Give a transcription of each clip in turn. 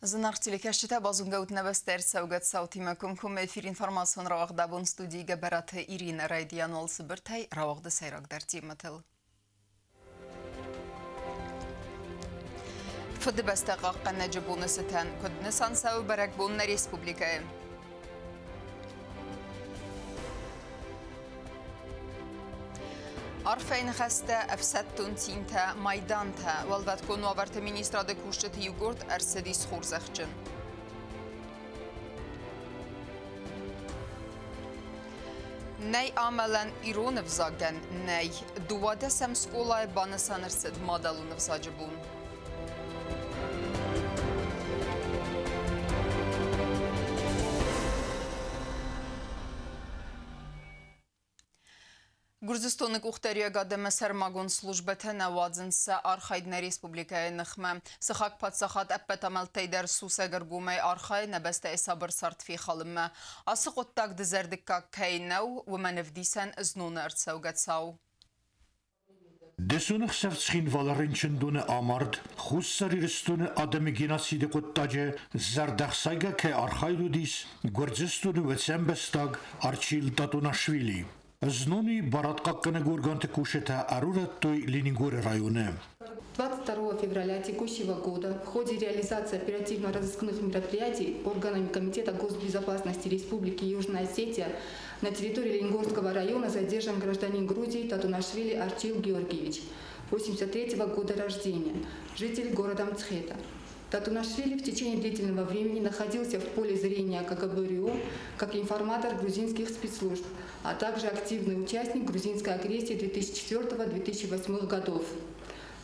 Zınar telekeşite bazunga utnebester sevgat savtimekum kum efir informasyon ravaqda bun studiga beratı Irina Raydiyanol Sibirtay ravaqda sayrak dertimetel. Fıdı besteqaq qanacı bunu siten kudne sansav berek bunna respublikaya. Arfein خسته افسدتون تینتا مایدانتا ولدت کن وابرت مینیستراد کوشت یوگورت ارسدیس خورزخچن. نی عملاً ایران فزاگن نی دواده سمسکولای بانسان ارسد مادلون فزاجبون. Gürzistan'ı uxtariya qadəmə sərmagun slujbətə nəvadzınsa Arxaydnə Respublikaya nıxmə. Sıxaq patsaxat əppət əməl teydər susa qırqumay Arxay nəbəstə esabır sartfi xalımə. Asıq ottaq dizərdikka kəynəv və mənəvdiysən iznunu ərtsəvgətsav. Desunu xsəvçxin valarinçin dunu amard, xussariristunu adamı genasidi qottacı, zərdəxsayga kəy Arxaydudis, Gürzistan'ı və səmbəstaq Arçil Tatunaşvili. Знуни бараткаккана гурганты кушета арураттой Ленингоры районе. 22 февраля текущего года в ходе реализации оперативно-розыскных мероприятий органами Комитета госбезопасности Республики Южная Осетия на территории Лениногорского района задержан гражданин Грузии Татунашвили Арчил Георгиевич, 83-го года рождения, житель города Мцхета. Татунашвили в течение длительного времени находился в поле зрения КГБ РИО как информатор грузинских спецслужб, а также активный участник грузинской агрессии 2004-2008 годов.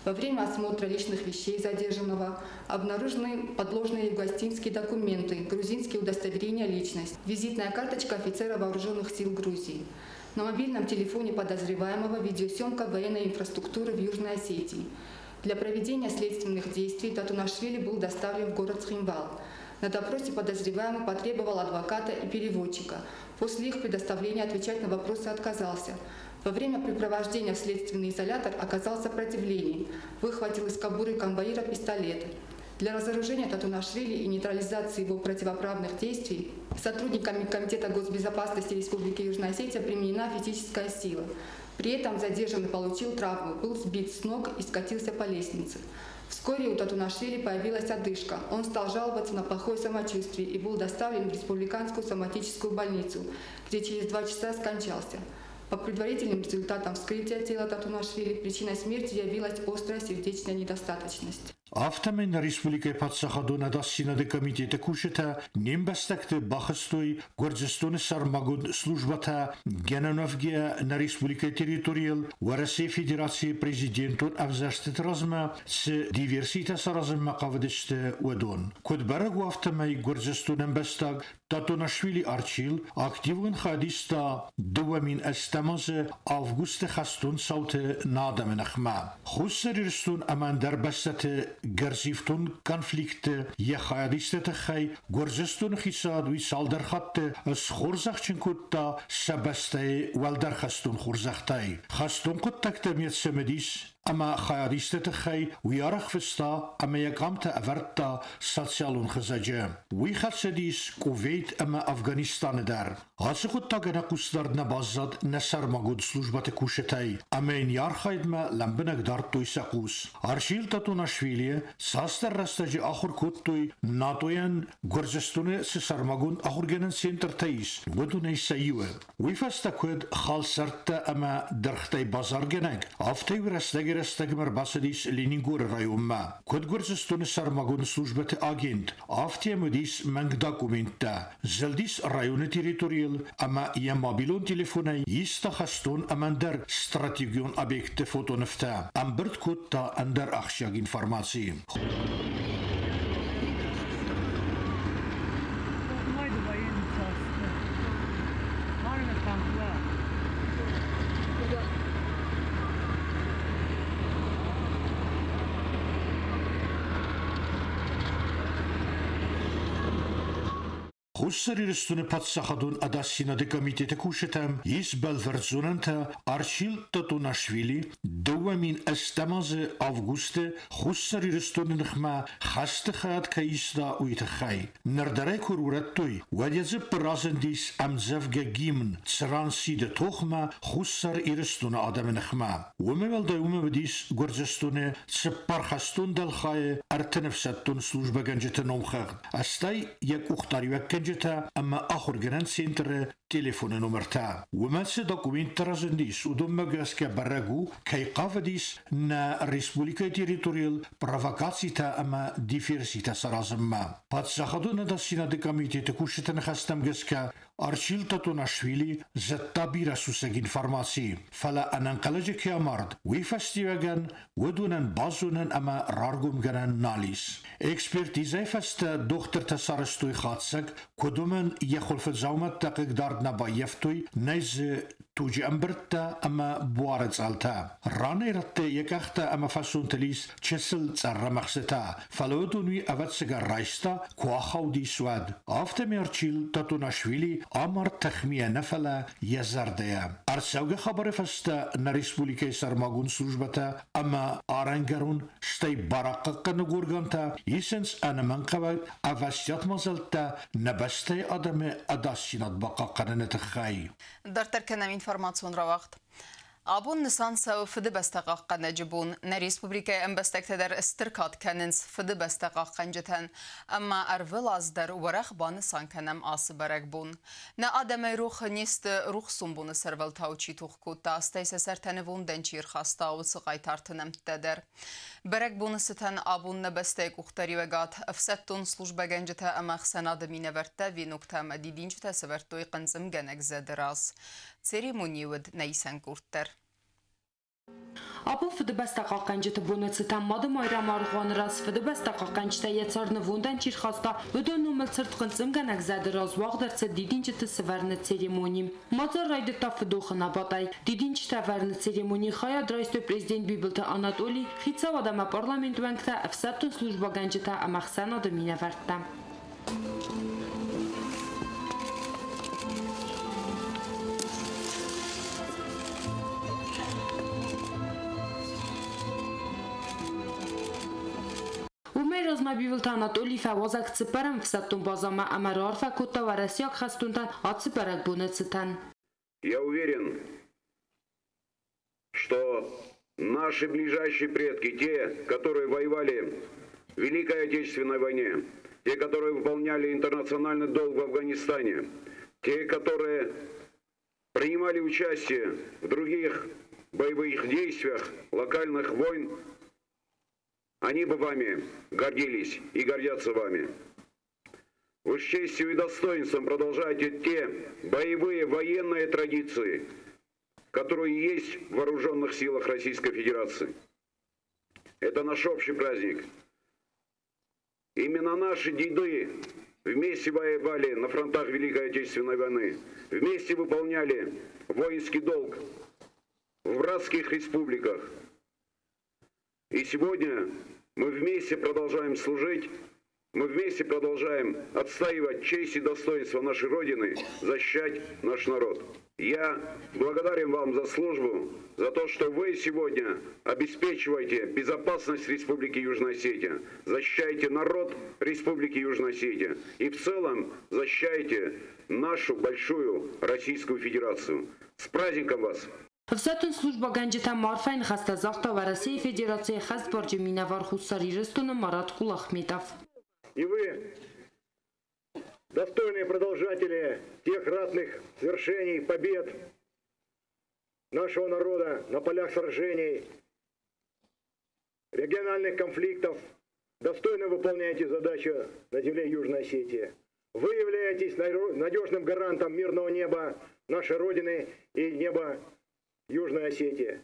Во время осмотра личных вещей задержанного обнаружены подложные югославские документы, грузинские удостоверения личности, визитная карточка офицера вооруженных сил Грузии. На мобильном телефоне подозреваемого видеосъемка военной инфраструктуры в Южной Осетии. Для проведения следственных действий Татунашвили был доставлен в город Схимвал. На допросе подозреваемый потребовал адвоката и переводчика. После их предоставления отвечать на вопросы отказался. Во время припровождения в следственный изолятор оказал сопротивление. Выхватил из кобуры конвоира пистолет. Для разоружения Татунашвили и нейтрализации его противоправных действий сотрудниками Комитета госбезопасности Республики Южная Осетия применена физическая сила. При этом задержанный получил травму, был сбит с ног и скатился по лестнице. Вскоре у Татунашвили появилась одышка. Он стал жаловаться на плохое самочувствие и был доставлен в Республиканскую соматическую больницу, где через 2 часа скончался. По предварительным результатам вскрытия тела Татунашвили причиной смерти явилась острая сердечная недостаточность. Автомен Республикой Патсахадона Дассинады комитета кушета нембастакты бахастой Гурзистоны сармагун службата Генановгия на Республикой территориал в России Федерации президентон авзаштет разма с диверсита саразма кавдеште удон. Кодбарагу автомай Гурзистоны бастак Татунашвили Арчил активен хадиста дуамин эстамазе август хастун сауте надаменахма. Хуссеrirstun амандар бастате Герзифтун конфликты яхадистete хай Гурзистун хисадуи салдархатте схурзахчин кутта сабастай валдархастун хурзахтай. Хастун куттакте метсемедис Ama xayadistete xay uyaraq fista ama yakamta avarta sotsialun xazaje. Uy xatsedis Kuveyt ama Afganistan dar. Hasıqut tagana qustardna bazad nasar magud slujbate kushetay. Ama in yarxaydma lambinak dartoy saqus. Arshil Tatunashvili saster rastaji akhur kuttoy NATOyan Gurzistune sisarmagun akhurgenen center tayis. Wadunay sayiwe. Uy fasta kud khalsarta ama darxtay bazar genak. Aftay rastagi Растагмар басадис Ленингор районма. Код Гурзистоны сармагун службате агент. Автиемудис манг документа. Зелдис районы территориал, ама я мобилон телефонай иста хастон амандар стратегион объекте фотонефта. Амберт кутта андар ахшаг информации. Хуссари рестуне подсахадун адассинаде комитете кушетам ис балверзунанта Арчил Татунашвили دوامین استماز августе хуссари рестуне нхма хасте хаят каисда уйте хай. Нардare курураттуй вадязы празендис амзавге гимн црансиде тохма хуссар ирестуне адаме нхма. Умевалда умевдис гурзестуне цпархастун далхай артенефсаттун служба генджете номхаг. Астай як ухтари كنجتا أما آخر جنان سنتر تليفون نمرتا وما سدوكومنت ترازنديس ودم جاسكا براغو كي قافديس نا ريسبوليكا تيريتوريال بروفاكاسيتا أما ديفيرسيتا سرازما بات ساخدونا داسينا دي كوميتي تكوشتا نخستم جاسكا Арчил Татунашвили заттабира сусег информации. Фала ананкаладжи киамард. Уифастиваган, удунан базунан ама раргумганан налис. Экспертиза фаста доктор Тасарастуй хатсаг, кудуман яхулфет заумат такик дардна байефтуй, найз توجي أمبرتا أما بوارد ألتا راني رتة يكاختا أما فاسون تليس تشسل تسر مخستا فلودوني أفت سجار رايستا كواخاو دي سواد أفتمي أرشيل تاتوناشويلي أمر تخمية نفلا يزارديا أرساوغ خبر فستا نريسبوليكي سرماغون سلوجبتا أما آرنگرون شتاي باراقق نغورغانتا يسنس أنا منقبت أفاسيات مزلتا نبستي أدم أداسينات باقاقنا نتخاي دارتر كنام информацион равахт. Абун нисанса фиди бастақаққа нәжібун, на республика әмбәстәктәдер істіркат кәнінс фиди бастақаққан жетен, әмма әрвіл аздар уарақ баны сан кәнәм асы бәрәк бун. На адамай рух несті рух сумбуны сәрвіл таучи тұққутта, астайса сәртәні вунден чир хаста усы қайтартынам тәдер. Бәрәк буны сітен абун нәбәстәк уқтари вәгат, әфсәттун служба гәнжеті әмәқ сәнады минәвәртті винуқта мәдидинчті сәвәртуй қынзым гәнәк зәдіраз. Церемониуд нәйсән күрттер. Ապո ֆդբաստակականջը բունեցը տամմադը մայրամարղոն ռաս ֆդբաստակականջը եծարնը վունդան չիր խաստա վդոնում էլ ծրտկնցմ գանակ զադրոզ վաղդերցը դիդինջը տսվարնը ցերեմոնի մածար այդը տա ֆդոխը նաբատայ դիդինջ տավարնը ցերեմոնի խայա դրայստո պրեզիդենտ բիբլտը անատոլի խիցավ ադամա պարլամենտ վանքտա əfsəttun slujbaganjı ta ամախսան ադը մինավարտա Rozmabivulta Anatoliy Fawazak Циперам всаттун базама Амарар Факута Варасяк Хастунтан Ациперак Бунецитан. Я уверен, что наши ближайшие предки, те, которые воевали в Великой Отечественной войне, те, которые выполняли интернациональный долг в Афганистане, те, которые принимали участие в других боевых действиях, локальных войн, они бы вами гордились и гордятся вами. Вы с честью и достоинством продолжаете те боевые военные традиции, которые есть в вооруженных силах Российской Федерации. Это наш общий праздник. Именно наши деды вместе воевали на фронтах Великой Отечественной войны, вместе выполняли воинский долг в братских республиках. И сегодня мы вместе продолжаем служить, мы вместе продолжаем отстаивать честь и достоинство нашей Родины, защищать наш народ. Я благодарен вам за службу, за то, что вы сегодня обеспечиваете безопасность Республики Южная Осетия, защищаете народ Республики Южная Осетия и в целом защищаете нашу большую Российскую Федерацию. С праздником вас! Всятун служба ганджета Марфайн хастазахта в России Федерации хастборджи минавар хуссари рестуна Марат Кулахметов. И вы, достойные продолжатели тех ратных свершений, побед нашего народа на полях сражений, региональных конфликтов, достойно выполняете задачу на земле Южной Осетии. Вы являетесь надежным гарантом мирного неба нашей Родины и неба Южной Осетии.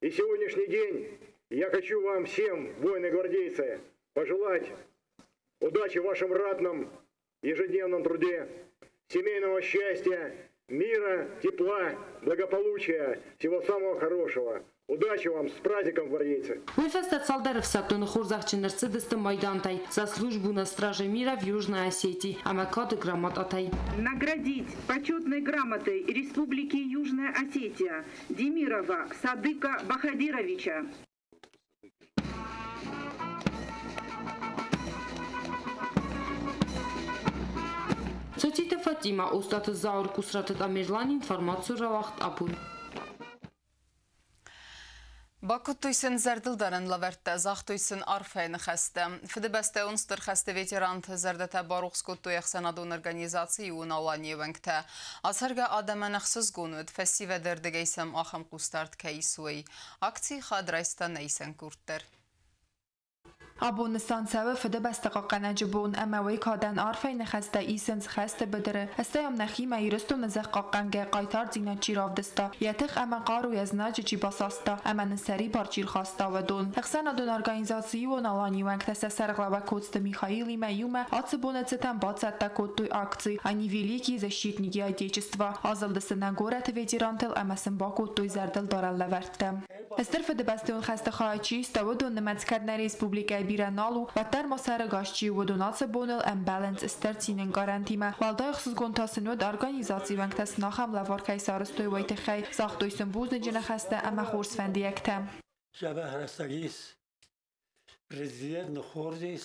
И сегодняшний день я хочу вам всем, воины-гвардейцы, пожелать удачи в вашем ратном ежедневном труде, семейного счастья, мира, тепла, благополучия, всего самого хорошего. Удачи вам, с праздником, гвардейцы! Уйфеста Цалдаров Сатун Хурзахчинер Цидеста Майдантай за службу на страже мира в Южной Осетии, Амакады Грамот Атай. Наградить почетной грамотой Республики Южная Осетия Демирова Садыка Бахадировича. Цотите Фатима, устаты Заур Кусратет Амирлан информацию Равахт Апун. Bakı tüysün zərdildarın lavərtdə zaq tüysün arfayını xəstə. Fıdıbəstə unstır xəstə veterantı zərdətə baruxskut tuyaqsanadun organizasiyi unalani vəngtə. Asarga adəmə nəxsiz qonud fəsi və dərdəgəysəm axım qustart kəyisuy. Aksi xadraysta nəysən kurtdır. Abonnistan səvi fıdı bəstəqa qənəcibun əməvəy kadən arfayın xəstə isins xəstə bidiri. Əstəyəm nəximə yiristun nəzəq qaqqəngə qaytar zinə çiravdista. Yətıq əmən qaru yazınacı cibasasta. Əmənin səri barçir xasta və don. Əxsənadun organizasiyi on alani vəngtəsə sərqlavə kodstı Mixaili Məyumə atsı bacətdə kodduy akci. Ani veliki защитники Отечества. Azıldısı nəqorət veterantıl əməsin bakodduy zərdil darəlləvərtdə. Əstər fıdı bəstəun xəstə xayçi istəvudun nəmətskədnə Respublikə Biranalu və dərmasərə qaşçı vudunatsı bonil imbalance istərçinin garantime. Valdayıqsız qontasınod organizasiyi vəngtəsi naxam lavar kaysarıstoy vaytıxay zaxtoysun buzdıncına xəstə əmə xors fəndiyəkdə. Şəbə hərəstəgiz, prezident nıxorziz,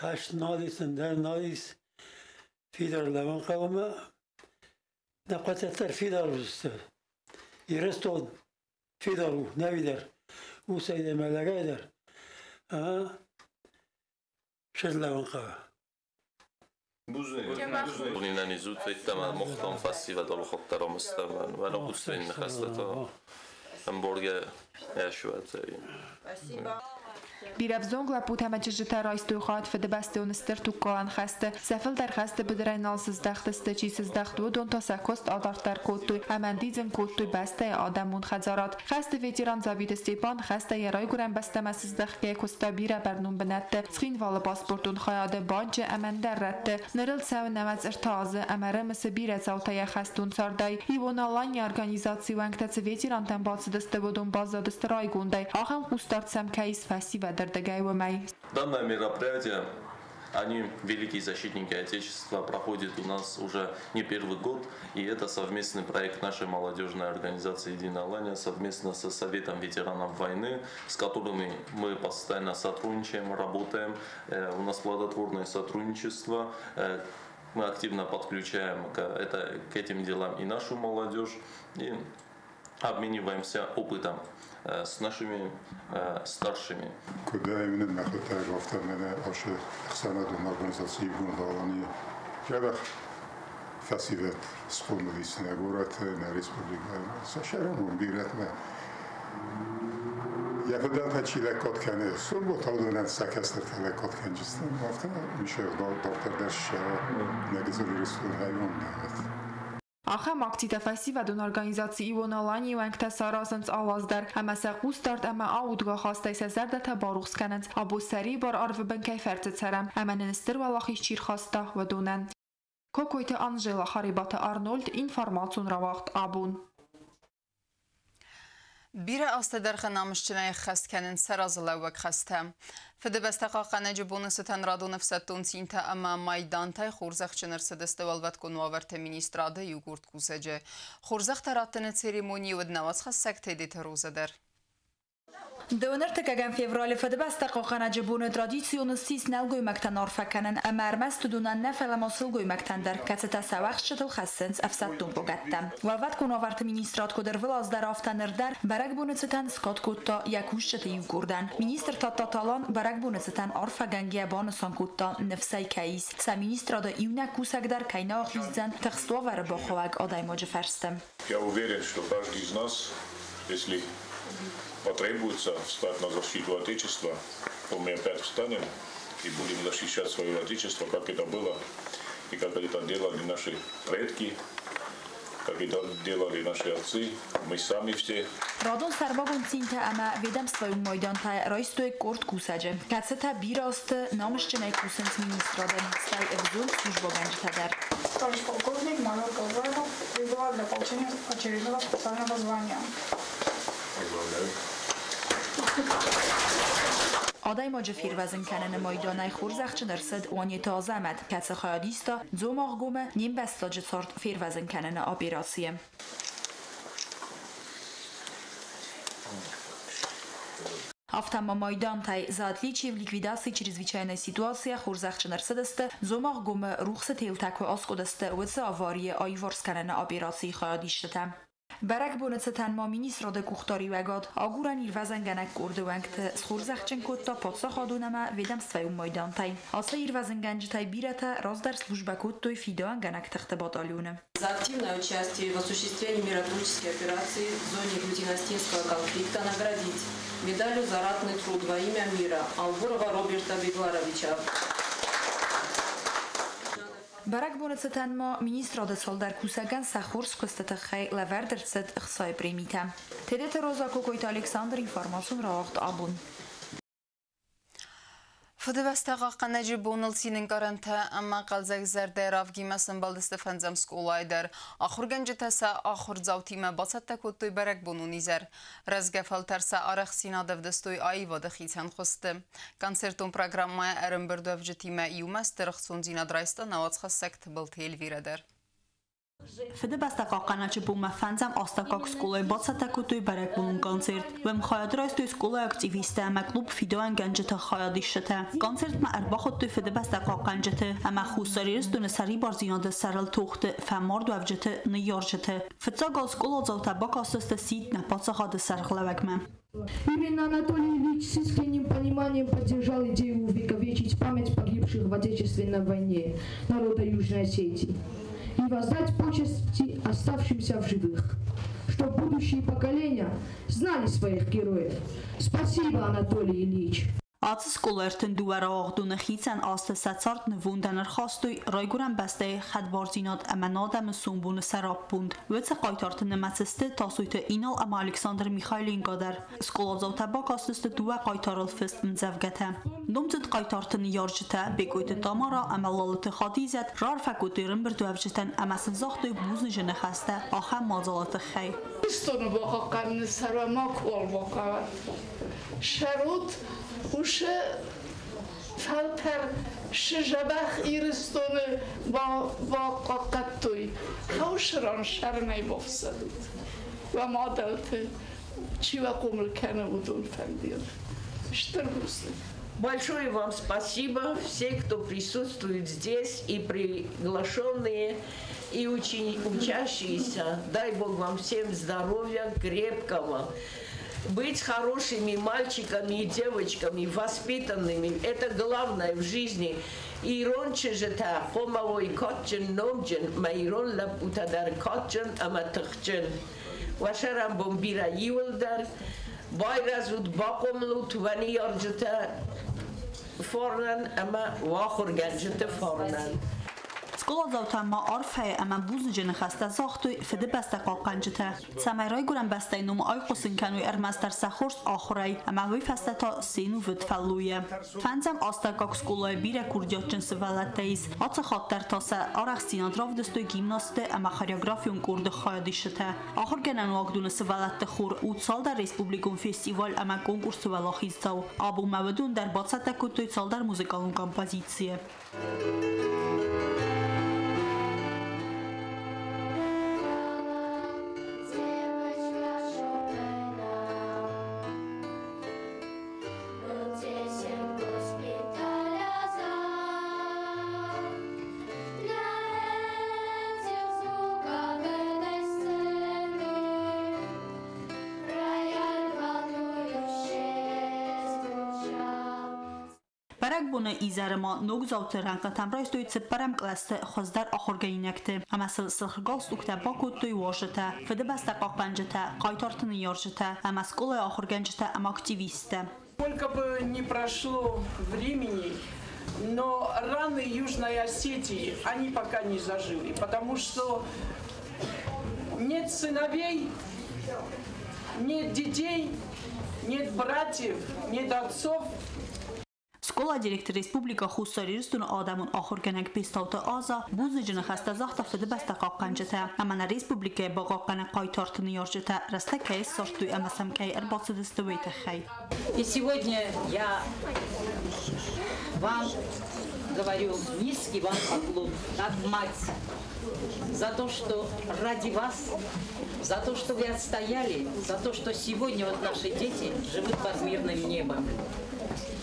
xəşt nadisın, dən nadis, fidarləvən qavımı, nəqətətlər fidarlıstı. İrəstod fidaru, nəvidər, usaydə mələqəydər. شدلون قا بغينا نزود تما مختم فاسي و دارو خطر مستمن ولا قصين خستتا همبرگر شوات Birevzong laput həmə çıjıtə raystoy xat fıdı bəstə unistır tukkalan xəstə. Səfil dər xəstə büdərəyn alsız dəxtistə çisiz dəxtu don ta səkost adartlar kodtuy. Həmən dizin kodtuy bəstə adəmun xəcarat. Xəstə veteran Zavid Stepan xəstə yaray qurən bəstəməsiz dəxkəyə kosta birə bərnun binətdə. Sıxin valı pasportun xayadı bancı əmən dərrətdə. Nırıl səvi nəməz ırtazı əmərə mısı birə zavtaya xəstun sarday. İvon Alanya organizasiyi vəngtəsi veteran tənbatsı dıstă vodun bazda dıstă raygunday. Axam qustart səmkəyiz fəsi Данное мероприятие, они великие защитники Отечества, проходит у нас уже не первый год, и это совместный проект нашей молодежной организации «Единая Алания» совместно со Советом ветеранов войны, с которыми мы постоянно сотрудничаем, работаем. У нас плодотворное сотрудничество. Мы активно подключаем к этим делам и нашу молодежь, и обмениваемся опытом с нашими старшими. Куда именно находится графтанная наша экстернальная организация Гундалани? Я фасивет спонсорисная город на республике. Сашарам бирэтме. Я федерация человек откане. Суббота удален сакастер человек отканчистан. Вафта Мишел доктор Даш негизовый республикаион. Axam aktivite festivalun organizațiyi Ivonalani vəngtə sarasınc alazdar. Əməsə qustart əmə audğa xastaysa zərdətə baruxskanınc. Abu səri bar arvı bən kəyfərcə çərəm. Əmənin istir valaxış çir xasta və donən. Kokoyte Angela Haribatı Arnold informasyun ravaxt abun. Birə astədərxə namışçınaya xəstkənin sərazıləvək xəstə. Fıdı bəstəqa qənəcibunu sətən radu nəfsəttun sintə əmə maydantay xorzəxçınır sədəstə vəlvət qonu avərtə ministradı yugurt quzəcə. Xorzəx tərattını seremoniyi vədnəvaz xəssək təditə rozədər. Döner təkəgən fevralı fıdı bəstəqa qənəcibunu tradisiyonu sis nəl qoyməkdən arfəkənin əmərməz tudunan nəfələm asıl qoyməkdəndir. Kəcətə səvəx çıtıl xəssins əfsəttun boqətdə. Vəlvət qonu avərtə ministrat qodır vılazdar aftanırdər bərək bunu cətən skot qutta yakuş çıtı yugurdan. Ministr tattatalan bərək bunu cətən arfəgəngiyə banısan qutta nefsəy kəyiz. Sə ministrada ivnək kusəqdər kayna axizdən təxstua vərə baxovəq adaymocu fərstəm. Я уверен, что каждый из нас, если потребуется встать на защиту Отечества, то мы опять встанем и будем защищать свое Отечество, как это было и как это делали наши предки, как это делали наши отцы, мы сами все. Radon Sərbagun Sintə əmə vedəmstvoyun Maydantə raystoy kort kusəcə. Kəcətə bir astı namışçınay kusins ministradın staj evzul служба бенчтədər. Товарищ полковник майор Галзаев прибыла для получения очередного специального звания. Aday moja firvazin kanene majdonay xurzaqchi darsad wani tazamad katsa khayadista zomag gume nim bastaje sort firvazin kanene operatsiye. Автома Майдан тай за отличие в ликвидации чрезвычайной ситуации Хурзахчи нарсадасты зомаг гуме рухса тейлтаку аскудасты вца аварии айворсканene операции khayadishta. Барак бонеце танма министр де кухтари вагад агуран ирвазенгаnak курдувангт схурзахчин котта подсахадунама ведомстве Майдан тай. Аса ирвазенганж тай бирата раздар служба коттой фидоангаnak тахта батальоне. За активное участие в осуществлении миротворческой операции в зоне Грудино-Остинского конфликта наградить медалью за ратный труд во имя мира Албурова Роберта Бегларовича. Барак бонеце танма министр де солдар кусаган сахурс костата хай лавердерцет ихсай премита. Тедет роза кокойт Александр информацион раахт абун. Fıdıbəstəqa qanəcə bonul sinin qarantə əmmə qalzaq zərdə ravgiməsin baldısты fənzəm skolaydır. Axur gəncə təsə axur zavtimə basatda kodtoy bərək bonun izər. Rəzgəfəl tərsə araq sinadəvdəstoy ayıvadı xilsən xostı. Konsertun proqrammaya ərin bir dövcətimə iyuməstə rıxsun zinadraysta navatsqa səkt bıltı elvirədər. Fıdıbəstəqa qanəcə bonmə fənzəm astaqaq skolay basatda kodtoy bərək bonun konsert. Və mxayadraystoy skolay aktivistə əmə klub fidoən gəncətə xayadiştə. Konsert mə ərbaxottoy fıdıbəstəqa qəncətə əmə xusariyiristünə səri barzinadə sərəl toxtı fəmmar dövcətə nıyarcətə. Fıdzagal skola zavtabaq asıstə sit nəpatsaxadı sərxləvəkmə. Именно Анатолий Ильич с искренним пониманием поддержал идею увековечить память погибших в Отечественной войне народа Южной Осетии и воздать почести оставшимся в живых, чтобы будущие поколения знали своих героев. Спасибо, Анатолий Ильич. Ați scolertën duara oghdune khitsen aste satsart në vundan rkhastoj rajguran beste khadbarzinat amanada më sumbun sarapund vetë qaytartën në maceste tasujtë inal ama Aleksandr Mikhailin qadar skolazov tabak asteste dua qaytarıl fest mzavgata nomzet qaytartën yarjta bekoytë tamara amallalıtë khadizat rar fakutirën bir duavjtan amasın zaxtı buzn jene xasta axa mazalatı xay istonu boqaqan saramak ol boqa sharut وشه فلتر شجبخ ایرستونه با قاقتوی خوشران شرمه بفسدود و ما دلته چی و قمر کنه بودون فندیل штыргусты. Большое вам спасибо, все, кто присутствует здесь, и приглашенные, и учащиеся. Дай Бог вам всем здоровья, крепкого. Быть хорошими мальчиками и девочками, воспитанными, это главное в жизни. Ирон чежета, хомовой котчен номджен, майрон лапутадар котчен, аматахчен. Вашарам бомбира юлдар, байразут бакомлут, вани ярджета форнан, ама вахурганджета форнан. Skola zavtamma arfaya ama buzujene xasta zaxtoy fide basta qaqanjta samaray guran basta num ay qosin kanu ermaster saxors axray ama vi fasta ta sinu vitfaluye fanzam astaqaq skolay bira kurdiatchen svalatteis atsa xattar tasa araxsina dravdestoy gimnaste ama choreografion kurd khayadishta axir genan wagdun svalatte khur utsalda respublikun festival ama konkurs valaxiztav abu mavdun dar batsata kutoy saldar muzikalun kompozitsiye Buna izarıma nogzavtı ranqatamraystoy tsiparam klaste xozdar axorgaynakti amasıl sılxırgalstukta bakuttoy washita fide basta qaqpanjita qaytartını yarjita amaskola axorganjita am aktivista. Сколько бы ни прошло времени, но раны Южной Осетии, они пока не зажили, потому что нет сыновей, нет детей, нет братьев, нет отцов. Skola direktor Respublika Xusaristun Adamun Axurganak Pistauta Aza buzujuna xasta zaxta fide basta qaqanjata amana Respublika baqaqana qaytartını yorjata rastakay sortu amasamkay erbatsidistowita xay. И сегодня я вам говорю низкий вам поклон, как мать, за то, что ради вас, за то, что вы отстояли, за то, что сегодня вот наши дети живут под мирным небом.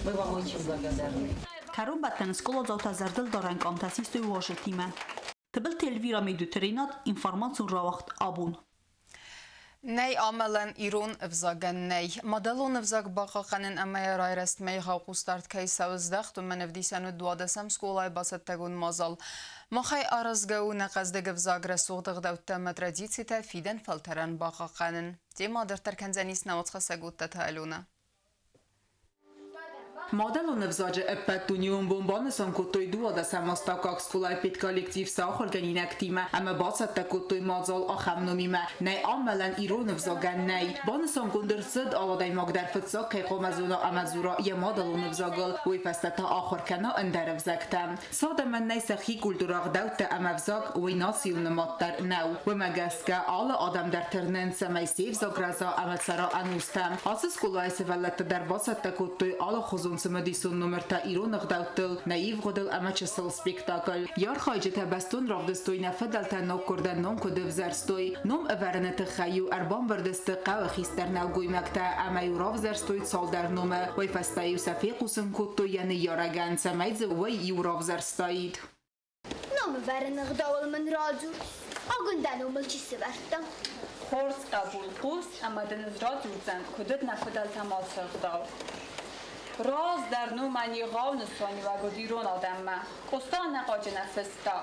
Мы вам очень благодарны. Карубatan skola zauta zardel doran kontasistui вожетиме. Тбил телвира медутеринат информацию равахт абун. Ney amelen İron evzagen ney. Madalon evzag baqaqanin amaya rayrest meyha qustart kaysavezdaxt men evdisanu duadesam skolay basettegun mazal. Maxay arazgau naqazdeg evzag resuqdıq davtama traditsita fiden falteran baqaqanin. Demadır terkenzenis navatxasagut ta'aluna. Modelon evzaje epetunium bombanesan kotoi duada samastakak skolai pit kollektív szakorganinek time, eme bacette kotoi mazal a hamnomime, nej amelen iron evzagen nej. Banesan gondersed aladai magdar fetszak kay qomazuna amazura je modelon evzagal, új festete akhorkana ender evzegtem. Sademen nej szekhi kulturag daute emevzag, új nacion matter neu. Wemegeszke ala adam der ternence mely szévzagraza emetsara anustem. Az skolai szevellette der bacette kotoi ala khozun Madison numerta ironaq davtıl naiv godel amaçasıl spektakl. Yar xaycete bestun ravdestoy nefedelten nokkordan nom kodevzerstoy. Nom evernet xayu erban verdeste qaw xister navgoymekta amayu ravzerstoy salder nome way fastayu safiqusun kotto yani yaragan samayz way yu ravzerstoyd. Nom evernet dawal men raju. Agundan umulchi severtam. Xors qabul qus amadan rajuzan kodet nefedelten malsaqdaw. راز در نومنی غاون سانی و گدیرون آدم ما قصان نقاج نفستا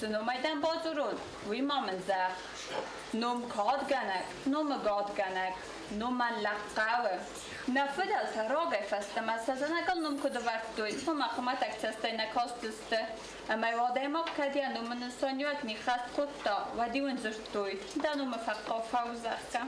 سنومیدن بازورون وی مامن زخ نوم کاد گنک نوم گاد گنک نومن لقاوه نفدل تراغ فستم از سزنگل نوم کدو وقتوی نوم اقامت اکتسته نکاستسته اما واده ما کدیا نومن سانیوک نیخست خودتا و دیون زرتوی دا نوم فقا فوزخه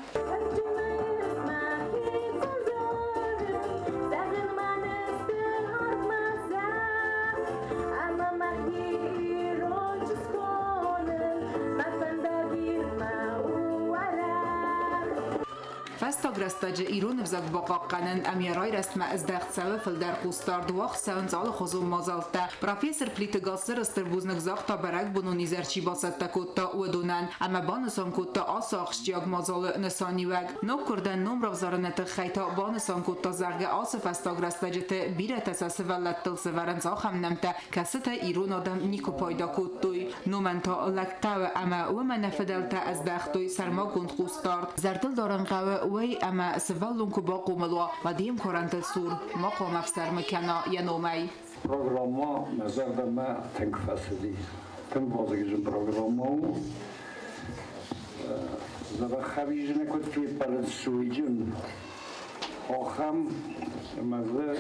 Festagrestage iron evzag baqaqanin amyaray restma ezdaxtsawe filder qustard waq sounds al khozum mazalta professor plitigasser esterbuznik zaqta barak bunun izerchi basetta kotta udonan ama banesan kotta asaqshtiag mazal nesaniwag nokkurdan numrav zaranete khayta banesan kotta zarga as festagrestage birete sesvelattil severen zaxam nemta kasete iron adam niko payda kottoy nomenta laktawe ama women fedelta ezdaxtoy sarmagund qustard zardil daran qawe وی اما سوالون که باقو ملوا و دیم کارنت سور مقام افسر مکنا یا نومی پروگراما نظر دم تنگ فسدی تنگ بازگیجن پروگراما زبا خبیج نکود که پرد سویجن آخم مزه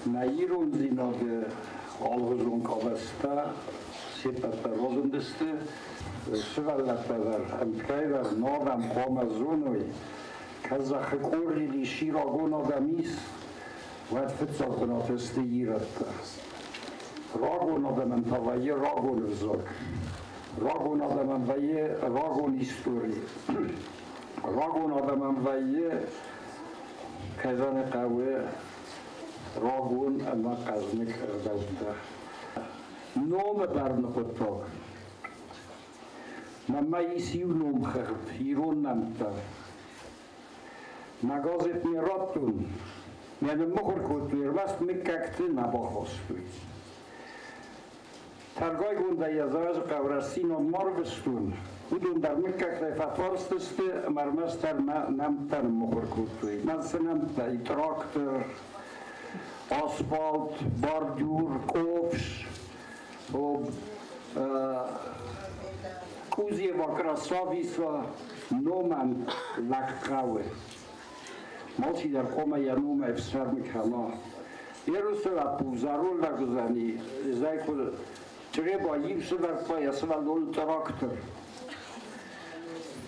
نیرون زیناده آلغزون کابسته سیپت روزن دسته سوالت بذر امتکای در نادم قامزونوی کزخ کوری دی شیراغون آدمیس باید فتسال کناتسته گیرد راغون آدم انتوایی راغون بزرگ راغون آدم انتوایی راغون ایستوری راغون آدم انتوایی کزان قوه راغون اما قزنک اردوده نوم برنخوتاق نما ایسیو نوم خرد ایرون نمتا نگازت میراتون میادم مخور کتویر بست میککتی نباخواستوی ترگای گونده یزاج قورستین و مار بستون بودون در میککتی فتوارستسته مرمستر نمتر مخور کتوی مثل نمتا تراکتر آسفالت باردور کفش و کوزی و کراساویس و نومن لقاوه مالشی در قوم یا نوم افسر میکنه یه روز سوال پوزارول نگذانی ازای که چرا با ییم سوال پای سوال دول تراکتر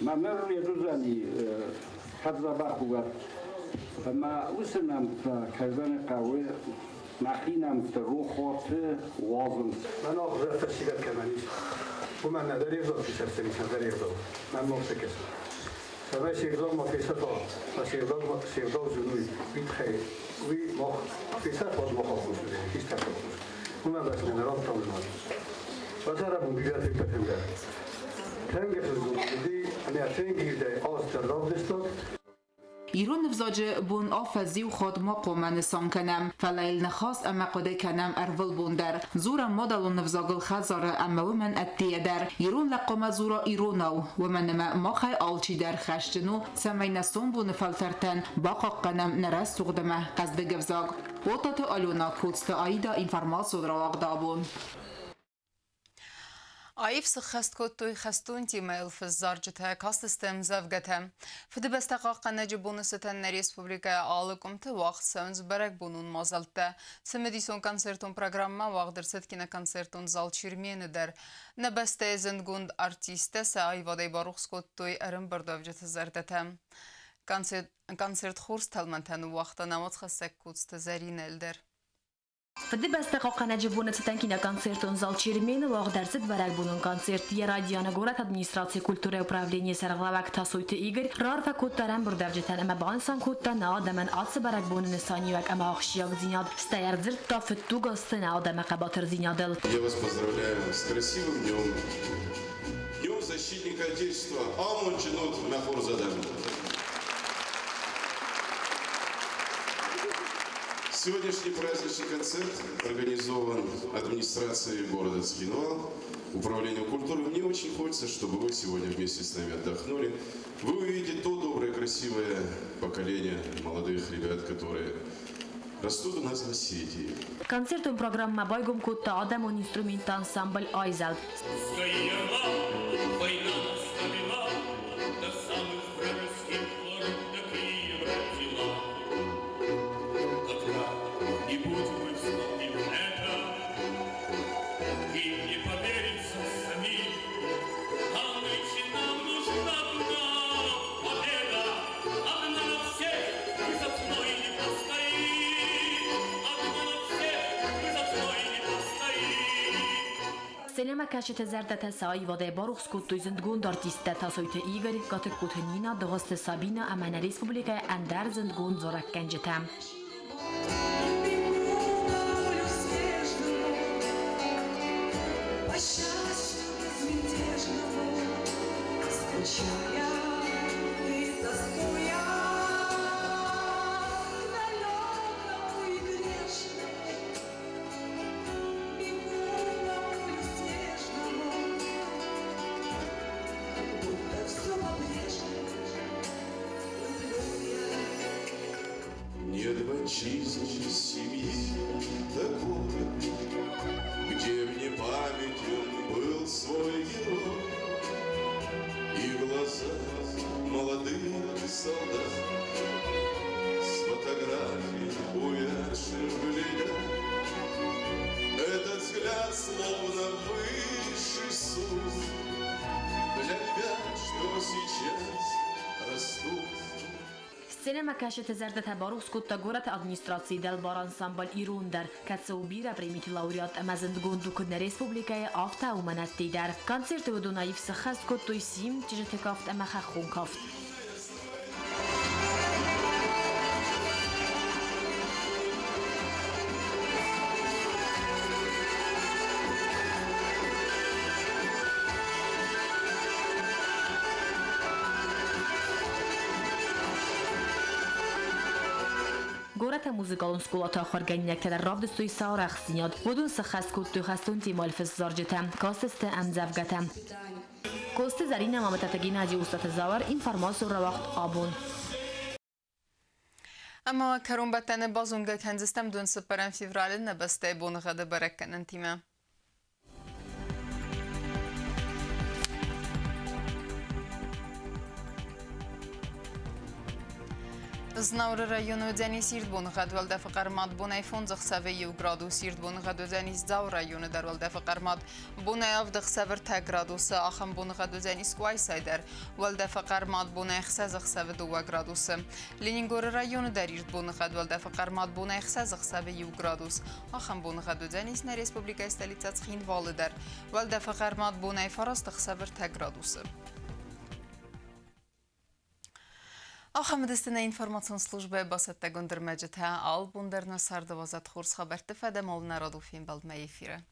من مرو یه روزانی خد زبا خوبت ما اوسنم کزان قوه نخینم تروخات وازم من آخر فسیلت کمانیش و من نداری افضل پیش افتریش نداری افضل من مفتکس سمای سیردال ما فیستا و سیردال جنوی بیت خیلی وی ما فیستا باز مخاطب شده هیچ تفاوت و من بس نرام تامنان و زارا بودیات پیپتنده تنگه زودی امی تنگی ده آستر راب دستاد ایران نفزاج بون آفزی و خود ما قومن سان کنم فلیل نخواست اما قده کنم ارول بوندر زورا مادل نفزاگل خزاره اما و من اتیه در ایران لقوم زورا ایرونو و من ما خی آلچی در خشتنو سمی نسون بون فلترتن باقا قنم نرست سوغدمه قصد گفزاگ وطات آلونا کودست آیدا اینفرماسیون را واقدابون عيف سخست كوتوي خستون تيميل في الزارجتها كاستستم زفقتها فدي بستقاق نجبون ستن ريسبوبليكا آلكم وقت سونز برك بونون مازلتا سمديسون كونسرتون программа وقدر ستكينا كونسرتون زال چيرمين در نبسته زندگوند ارتيسته ساي وادي باروخ كوتوي ارم بردوفجت زردتها كونسرت خورس تلمنتن وقتا نماز خسك كوتست زرين الدر فدي بستقاق نجبون ستنكينا концертон зал Чермен вагдерцет барак бунун концерт Радиана город администрации культуры управления сарглавак тасуйты Игорь рарфа коттаран бурдавжетан ама бансан коттан адаман атсы барак бунун санивак ама ахшияк зинад стаярдзирт та феттуга стена адама кабатыр зинадыл. Я вас поздравляю с красивым днем. Днем защитника Отечества. Амон чинот махор задам. Сегодняшний праздничный концерт организован администрацией города Цхинвал, управлением культуры. Мне очень хочется, чтобы вы сегодня вместе с нами отдохнули. Вы увидите то доброе, красивое поколение молодых ребят, которые растут у нас в Осетии. Концертом программа «Байгум Кутта Адамон инструмент ансамбль Айзал». Сенема кашет зардата сай воде барухс кутуй зендгун артиста тасойте Игорь гатер кутнина догосте Сабина амана республика андар зендгун зоракканжетам. Нет в отчизне семьи такой, где мне памятен был свой герой, и глаза молодых солдат с фотографий увядших глядят. Этот взгляд словно высший суд для ребят, что сейчас растут. سینما کشت زرده باروس کت گورت ادمنستراسی دل بار انسامبل ایران در کتسو بیره پریمیت لاوریات امازند گوندو کدن ریسپوبلیکای آفتا و منتی در کنسرت و دونایف سخست کت توی سیم چیز تکافت اما خون کافت. گورت موزیکالون سکولات آخر گنیک در رافت سوی ساور اخسینیاد ودون سخست کت توی خستون تیمال فزارجتم کاست امزفگتم کوست زرین مامتتگی نجی استات زاور این فرماسو رو وقت آبون اما کرون بتن بازونگه کنزستم دون سپرن فیورال نبسته بون غده برکن تیمه Znavr rayonu Deni Sirdbun Gadwal Defakarmad Bunay Funzak Save 7 gradus Sirdbun Gadu Deniz Zav rayonu Darwal Defakarmad Bunay Avdıq Savr 10 gradus Axam Bun Gadu Deniz Quaysayder Wal Defakarmad Bunay Xazaq Save 2 gradus Leningor rayonu Derirdbun Gadwal Defakarmad Bunay Xazaq Save 7 gradus Axam Bun Gadu Deniz na Respublika Stolitsats Xinvalıder Wal Defakarmad Bunay Farastıq Savr 10 gradus Ахамедистина информацион службе басетте гундер меджете ал бундерна сардавазат хурс хабарты феде мол народу фин балд ме эфире.